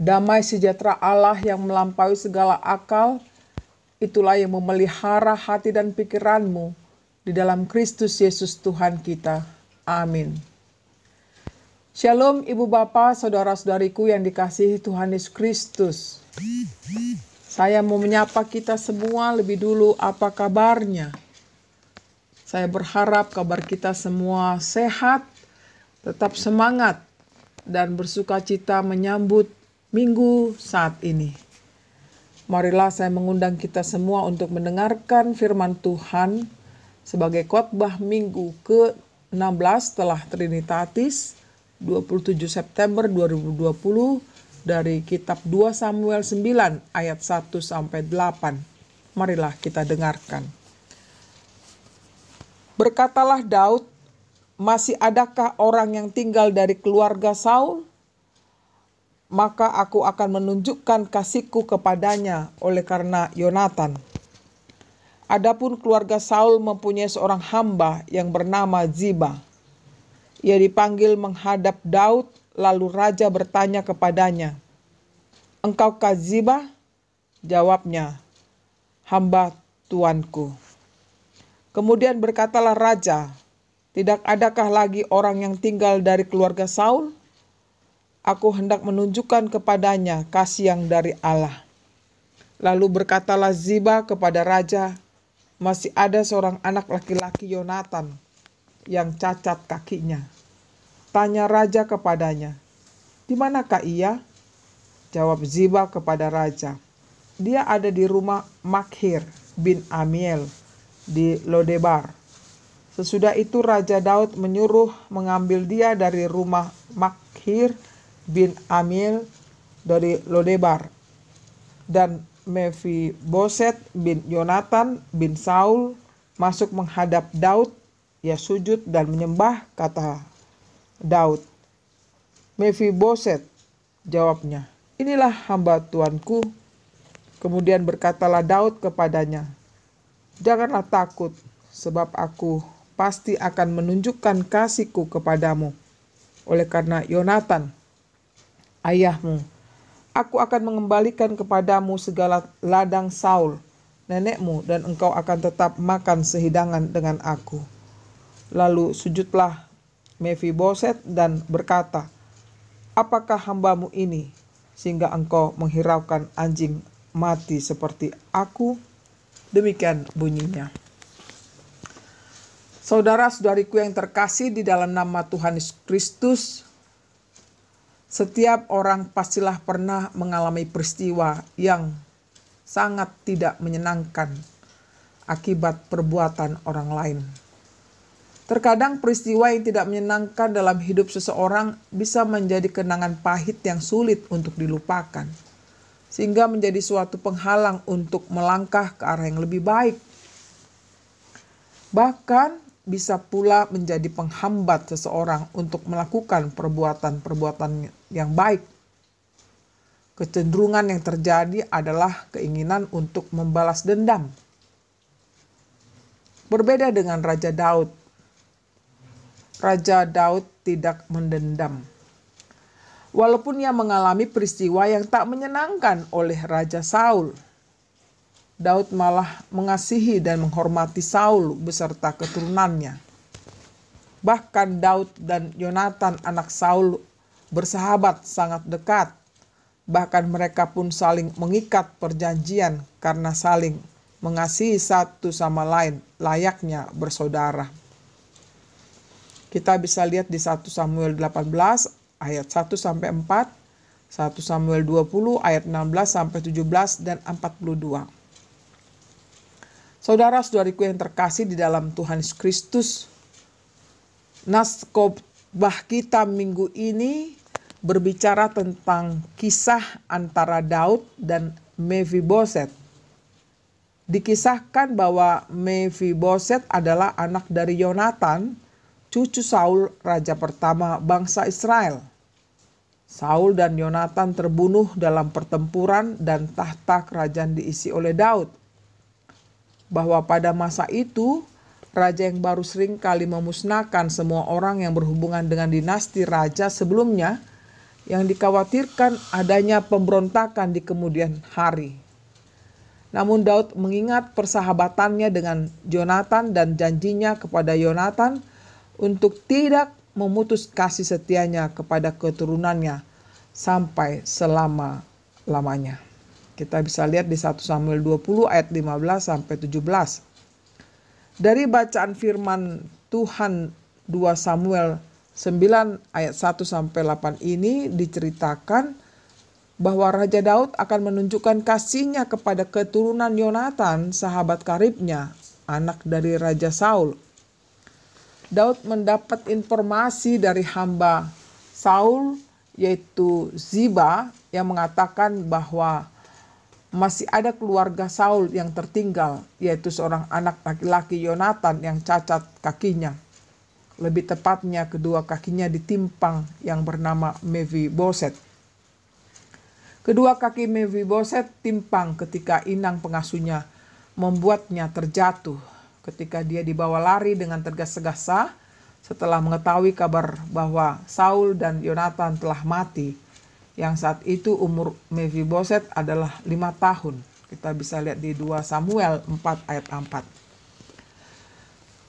Damai sejahtera Allah yang melampaui segala akal, itulah yang memelihara hati dan pikiranmu di dalam Kristus Yesus Tuhan kita. Amin. Shalom Ibu Bapa, Saudara-saudariku yang dikasihi Tuhan Yesus Kristus. Saya mau menyapa kita semua lebih dulu, apa kabarnya? Saya berharap kabar kita semua sehat, tetap semangat, dan bersuka cita menyambut minggu saat ini. Marilah saya mengundang kita semua untuk mendengarkan firman Tuhan sebagai khotbah minggu ke-16 setelah Trinitatis 27 September 2020 dari kitab 2 Samuel 9 ayat 1-8. Marilah kita dengarkan. Berkatalah Daud, masih adakah orang yang tinggal dari keluarga Saul? Maka aku akan menunjukkan kasihku kepadanya oleh karena Yonatan. Adapun keluarga Saul mempunyai seorang hamba yang bernama Ziba. Ia dipanggil menghadap Daud, lalu raja bertanya kepadanya, "Engkaukah Ziba?" Jawabnya, "Hamba tuanku." Kemudian berkatalah raja, "Tidak adakah lagi orang yang tinggal dari keluarga Saul? Aku hendak menunjukkan kepadanya kasih yang dari Allah." Lalu berkatalah Ziba kepada raja, "Masih ada seorang anak laki-laki Yonatan yang cacat kakinya." Tanya raja kepadanya, "Di manakah ia?" Jawab Ziba kepada raja, "Dia ada di rumah Makhir bin Amiel di Lodebar." Sesudah itu Raja Daud menyuruh mengambil dia dari rumah Makhir bin Amiel dari Lodebar. Dan Mefiboset bin Yonatan bin Saul masuk menghadap Daud. Ia sujud dan menyembah, kata Daud. "Mefiboset," jawabnya, "Inilah hamba tuanku." Kemudian berkatalah Daud kepadanya, "Janganlah takut, sebab aku pasti akan menunjukkan kasihku kepadamu. Oleh karena Yonatan, ayahmu, aku akan mengembalikan kepadamu segala ladang Saul, nenekmu, dan engkau akan tetap makan sehidangan dengan aku." Lalu sujudlah Mefiboset dan berkata, "Apakah hambamu ini, sehingga engkau menghiraukan anjing mati seperti aku?" Demikian bunyinya. Saudara-saudariku yang terkasih di dalam nama Tuhan Yesus Kristus, setiap orang pastilah pernah mengalami peristiwa yang sangat tidak menyenangkan akibat perbuatan orang lain. Terkadang peristiwa yang tidak menyenangkan dalam hidup seseorang bisa menjadi kenangan pahit yang sulit untuk dilupakan, sehingga menjadi suatu penghalang untuk melangkah ke arah yang lebih baik. Bahkan bisa pula menjadi penghambat seseorang untuk melakukan perbuatan-perbuatan yang baik. Kecenderungan yang terjadi adalah keinginan untuk membalas dendam. Berbeda dengan Raja Daud. Raja Daud tidak mendendam. Walaupun ia mengalami peristiwa yang tak menyenangkan oleh Raja Saul, Daud malah mengasihi dan menghormati Saul beserta keturunannya. Bahkan Daud dan Yonatan anak Saul bersahabat sangat dekat. Bahkan mereka pun saling mengikat perjanjian karena saling mengasihi satu sama lain layaknya bersaudara. Kita bisa lihat di 1 Samuel 18 ayat 1-4, 1 Samuel 20 ayat 16-17 dan 42. Saudara-saudariku yang terkasih di dalam Tuhan Yesus Kristus, naskah kita minggu ini berbicara tentang kisah antara Daud dan Mefiboset. Dikisahkan bahwa Mefiboset adalah anak dari Yonatan, cucu Saul, raja pertama bangsa Israel. Saul dan Yonatan terbunuh dalam pertempuran dan tahta kerajaan diisi oleh Daud. Bahwa pada masa itu, raja yang baru sering kali memusnahkan semua orang yang berhubungan dengan dinasti raja sebelumnya Yang dikhawatirkan adanya pemberontakan di kemudian hari. Namun Daud mengingat persahabatannya dengan Yonatan dan janjinya kepada Yonatan untuk tidak memutus kasih setianya kepada keturunannya sampai selama-lamanya. Kita bisa lihat di 1 Samuel 20 ayat 15 sampai 17. Dari bacaan firman Tuhan 2 Samuel 9 ayat 1 sampai 8 ini diceritakan bahwa Raja Daud akan menunjukkan kasihnya kepada keturunan Yonatan, sahabat karibnya, anak dari Raja Saul. Daud mendapat informasi dari hamba Saul, yaitu Ziba, yang mengatakan bahwa masih ada keluarga Saul yang tertinggal, yaitu seorang anak laki-laki Yonatan yang cacat kakinya. Lebih tepatnya kedua kakinya ditimpang yang bernama Mefiboset. Kedua kaki Mefiboset timpang ketika inang pengasuhnya membuatnya terjatuh ketika dia dibawa lari dengan tergesa-gesa setelah mengetahui kabar bahwa Saul dan Yonatan telah mati, yang saat itu umur Mefiboset adalah 5 tahun. Kita bisa lihat di 2 Samuel 4 ayat 4.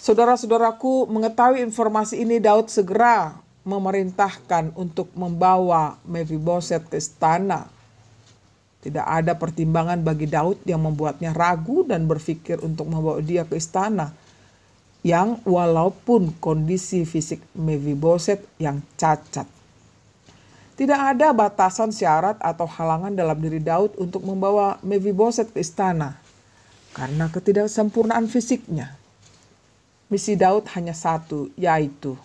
Saudara-saudaraku, mengetahui informasi ini, Daud segera memerintahkan untuk membawa Mefiboset ke istana. Tidak ada pertimbangan bagi Daud yang membuatnya ragu dan berpikir untuk membawa dia ke istana, yang walaupun kondisi fisik Mefiboset yang cacat. Tidak ada batasan syarat atau halangan dalam diri Daud untuk membawa Mefiboset ke istana karena ketidaksempurnaan fisiknya. Misi Daud hanya satu, yaitu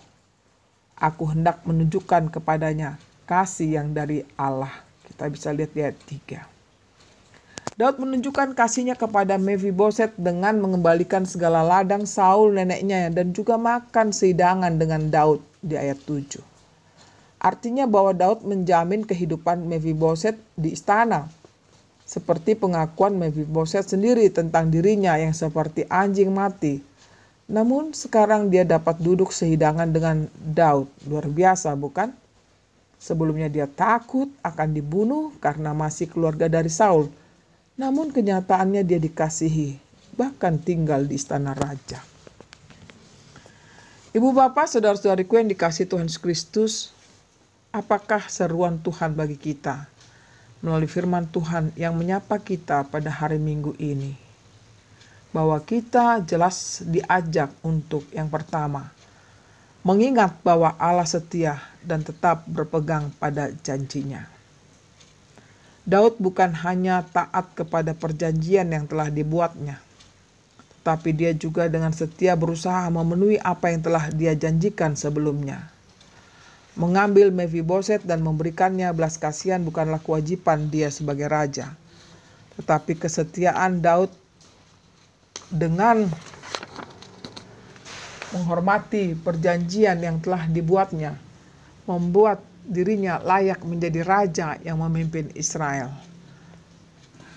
aku hendak menunjukkan kepadanya kasih yang dari Allah. Kita bisa lihat di ayat 3. Daud menunjukkan kasihnya kepada Mefiboset dengan mengembalikan segala ladang Saul neneknya dan juga makan sehidangan dengan Daud di ayat 7. Artinya bahwa Daud menjamin kehidupan Mefiboset di istana. Seperti pengakuan Mefiboset sendiri tentang dirinya yang seperti anjing mati. Namun sekarang dia dapat duduk sehidangan dengan Daud. Luar biasa, bukan? Sebelumnya dia takut akan dibunuh karena masih keluarga dari Saul. Namun kenyataannya dia dikasihi, bahkan tinggal di istana raja. Ibu bapak, saudara-saudariku yang dikasihi Tuhan Yesus Kristus, apakah seruan Tuhan bagi kita melalui firman Tuhan yang menyapa kita pada hari Minggu ini? Bahwa kita jelas diajak untuk yang pertama, mengingat bahwa Allah setia dan tetap berpegang pada janjinya. Daud bukan hanya taat kepada perjanjian yang telah dibuatnya, tetapi dia juga dengan setia berusaha memenuhi apa yang telah dia janjikan sebelumnya. Mengambil Mefiboset dan memberikannya belas kasihan bukanlah kewajiban dia sebagai raja, tetapi kesetiaan Daud dengan menghormati perjanjian yang telah dibuatnya, membuat dirinya layak menjadi raja yang memimpin Israel.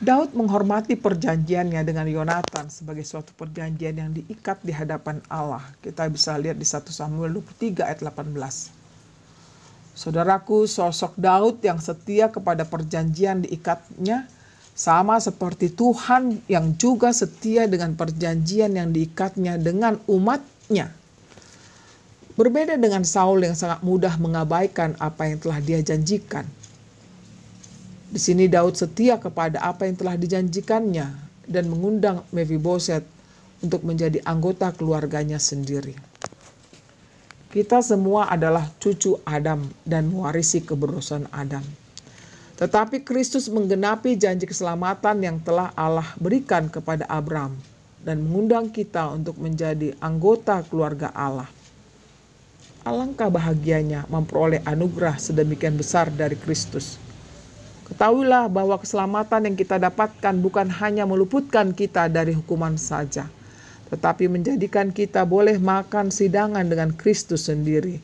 Daud menghormati perjanjiannya dengan Yonatan sebagai suatu perjanjian yang diikat di hadapan Allah. Kita bisa lihat di 1 Samuel 23 ayat 18. Saudaraku, sosok Daud yang setia kepada perjanjian diikatnya sama seperti Tuhan yang juga setia dengan perjanjian yang diikatnya dengan umatnya. Berbeda dengan Saul yang sangat mudah mengabaikan apa yang telah dia janjikan. Di sini Daud setia kepada apa yang telah dijanjikannya dan mengundang Mefiboset untuk menjadi anggota keluarganya sendiri. Kita semua adalah cucu Adam dan mewarisi keberdosan Adam. Tetapi Kristus menggenapi janji keselamatan yang telah Allah berikan kepada Abraham dan mengundang kita untuk menjadi anggota keluarga Allah. Alangkah bahagianya memperoleh anugerah sedemikian besar dari Kristus. Ketahuilah bahwa keselamatan yang kita dapatkan bukan hanya meluputkan kita dari hukuman saja, tetapi menjadikan kita boleh makan hidangan dengan Kristus sendiri.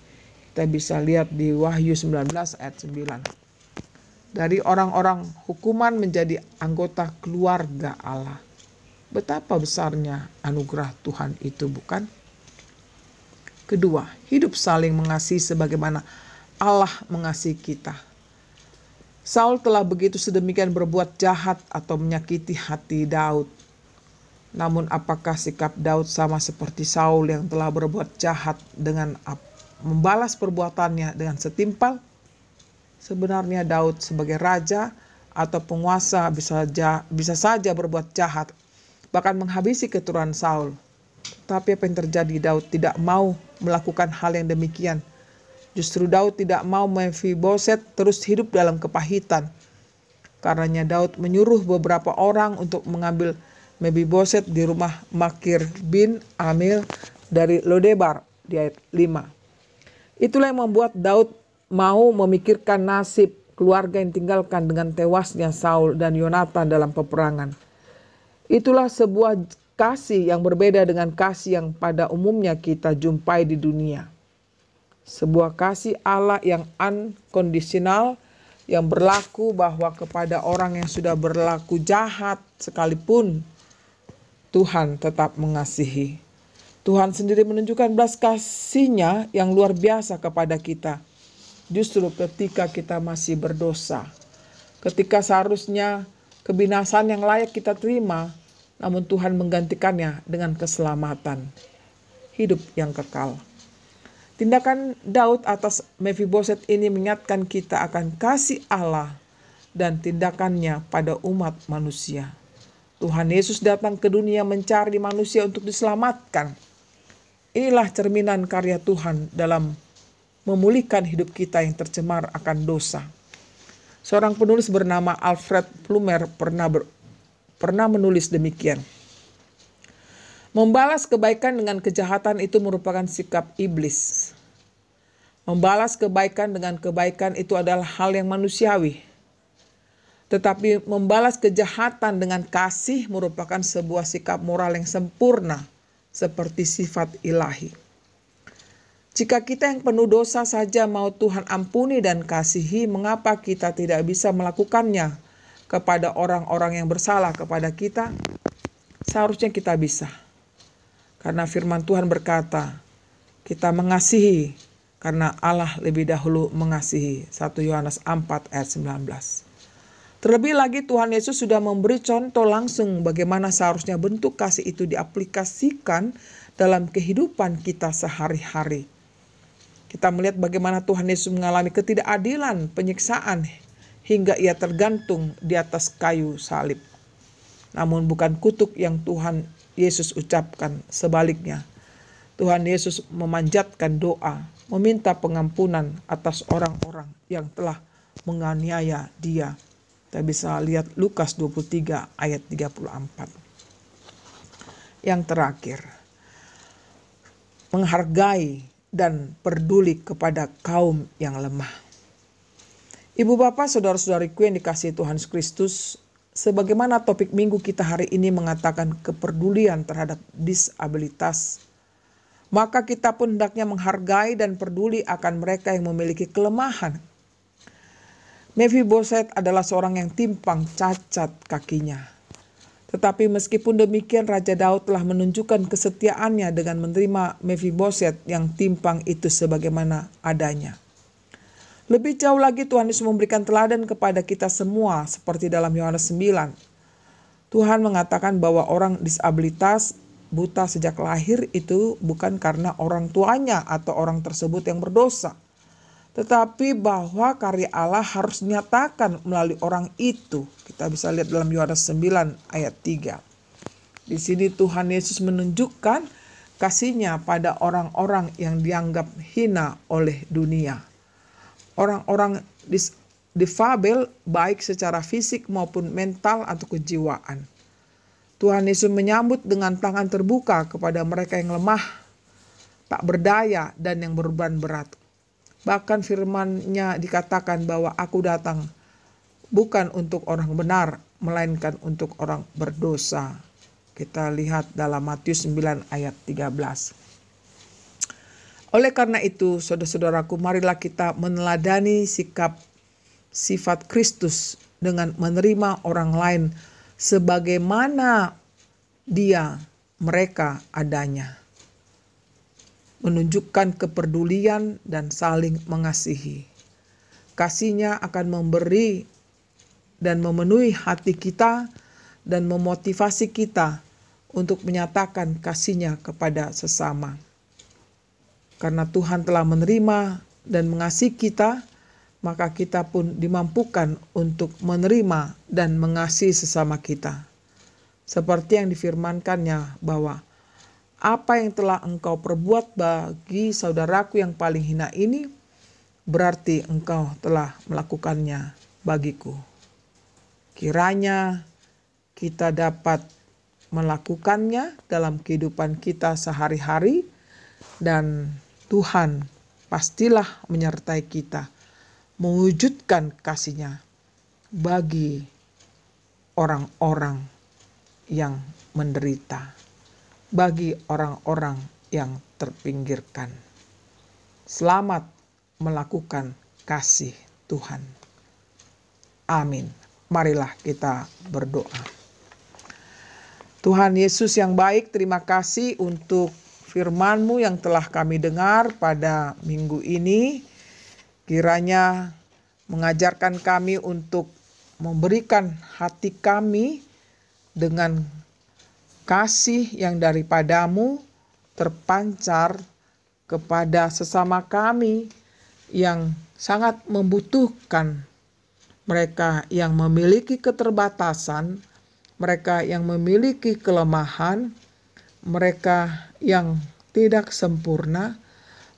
Kita bisa lihat di Wahyu 19 ayat 9. Dari orang-orang hukuman menjadi anggota keluarga Allah. Betapa besarnya anugerah Tuhan itu, bukan? Kedua, hidup saling mengasihi sebagaimana Allah mengasihi kita. Saul telah begitu sedemikian berbuat jahat atau menyakiti hati Daud. Namun apakah sikap Daud sama seperti Saul yang telah berbuat jahat dengan membalas perbuatannya dengan setimpal? Sebenarnya Daud sebagai raja atau penguasa bisa saja berbuat jahat, bahkan menghabisi keturunan Saul. Tapi apa yang terjadi? Daud tidak mau melakukan hal yang demikian. Justru Daud tidak mau Mephiboset terus hidup dalam kepahitan. Karenanya Daud menyuruh beberapa orang untuk mengambil Mephiboset di rumah Makir bin Amil dari Lodebar di ayat 5. Itulah yang membuat Daud mau memikirkan nasib keluarga yang tinggalkan dengan tewasnya Saul dan Yonatan dalam peperangan. Itulah sebuah kasih yang berbeda dengan kasih yang pada umumnya kita jumpai di dunia. Sebuah kasih Allah yang unkondisional, yang berlaku bahwa kepada orang yang sudah berlaku jahat sekalipun Tuhan tetap mengasihi. Tuhan sendiri menunjukkan belas kasih-Nya yang luar biasa kepada kita. Justru ketika kita masih berdosa, ketika seharusnya kebinasaan yang layak kita terima, namun Tuhan menggantikannya dengan keselamatan, hidup yang kekal. Tindakan Daud atas Mephiboset ini mengingatkan kita akan kasih Allah dan tindakannya pada umat manusia. Tuhan Yesus datang ke dunia mencari manusia untuk diselamatkan. Inilah cerminan karya Tuhan dalam memulihkan hidup kita yang tercemar akan dosa. Seorang penulis bernama Alfred Plumer pernah menulis demikian. Membalas kebaikan dengan kejahatan itu merupakan sikap iblis. Membalas kebaikan dengan kebaikan itu adalah hal yang manusiawi. Tetapi membalas kejahatan dengan kasih merupakan sebuah sikap moral yang sempurna, seperti sifat ilahi. Jika kita yang penuh dosa saja mau Tuhan ampuni dan kasihi, mengapa kita tidak bisa melakukannya kepada orang-orang yang bersalah kepada kita? Seharusnya kita bisa. Karena firman Tuhan berkata, kita mengasihi karena Allah lebih dahulu mengasihi. 1 Yohanes 4 ayat 19. Terlebih lagi Tuhan Yesus sudah memberi contoh langsung bagaimana seharusnya bentuk kasih itu diaplikasikan dalam kehidupan kita sehari-hari. Kita melihat bagaimana Tuhan Yesus mengalami ketidakadilan, penyiksaan, hingga ia tergantung di atas kayu salib. Namun bukan kutuk yang Tuhan Yesus ucapkan, sebaliknya. Tuhan Yesus memanjatkan doa, meminta pengampunan atas orang-orang yang telah menganiaya dia. Kita bisa lihat Lukas 23 ayat 34. Yang terakhir, menghargai dan peduli kepada kaum yang lemah. Ibu bapak, saudara-saudariku yang dikasihi Tuhan Kristus, sebagaimana topik minggu kita hari ini mengatakan kepedulian terhadap disabilitas, maka kita pun hendaknya menghargai dan peduli akan mereka yang memiliki kelemahan. Mephiboset adalah seorang yang timpang, cacat kakinya. Tetapi meskipun demikian, Raja Daud telah menunjukkan kesetiaannya dengan menerima Mephiboset yang timpang itu sebagaimana adanya. Lebih jauh lagi Tuhan Yesus memberikan teladan kepada kita semua seperti dalam Yohanes 9. Tuhan mengatakan bahwa orang disabilitas buta sejak lahir itu bukan karena orang tuanya atau orang tersebut yang berdosa. Tetapi bahwa karya Allah harus dinyatakan melalui orang itu. Kita bisa lihat dalam Yohanes 9 ayat 3. Di sini Tuhan Yesus menunjukkan kasih-Nya pada orang-orang yang dianggap hina oleh dunia. Orang-orang difabel baik secara fisik maupun mental atau kejiwaan. Tuhan Yesus menyambut dengan tangan terbuka kepada mereka yang lemah, tak berdaya dan yang berbeban berat. Bahkan firman-Nya dikatakan bahwa aku datang bukan untuk orang benar, melainkan untuk orang berdosa. Kita lihat dalam Matius 9 ayat 13. Oleh karena itu, saudara-saudaraku, marilah kita meneladani sifat Kristus dengan menerima orang lain sebagaimana mereka adanya. Menunjukkan kepedulian dan saling mengasihi. Kasih-Nya akan memberi dan memenuhi hati kita dan memotivasi kita untuk menyatakan kasih-Nya kepada sesama. Karena Tuhan telah menerima dan mengasihi kita, maka kita pun dimampukan untuk menerima dan mengasihi sesama kita. Seperti yang difirmankannya bahwa apa yang telah engkau perbuat bagi saudaraku yang paling hina ini, berarti engkau telah melakukannya bagiku. Kiranya kita dapat melakukannya dalam kehidupan kita sehari-hari, dan Tuhan pastilah menyertai kita mewujudkan kasih-Nya bagi orang-orang yang menderita, bagi orang-orang yang terpinggirkan. Selamat melakukan kasih Tuhan. Amin. Marilah kita berdoa. Tuhan Yesus yang baik, terima kasih untuk firman-Mu yang telah kami dengar pada minggu ini. Kiranya mengajarkan kami untuk memberikan hati kami dengan kasih yang daripada-Mu terpancar kepada sesama kami yang sangat membutuhkan, mereka yang memiliki keterbatasan, mereka yang memiliki kelemahan, mereka yang tidak sempurna,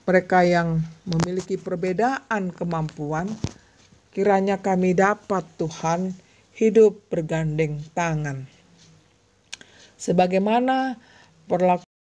mereka yang memiliki perbedaan kemampuan. Kiranya kami dapat, Tuhan, hidup bergandeng tangan. Sebagaimana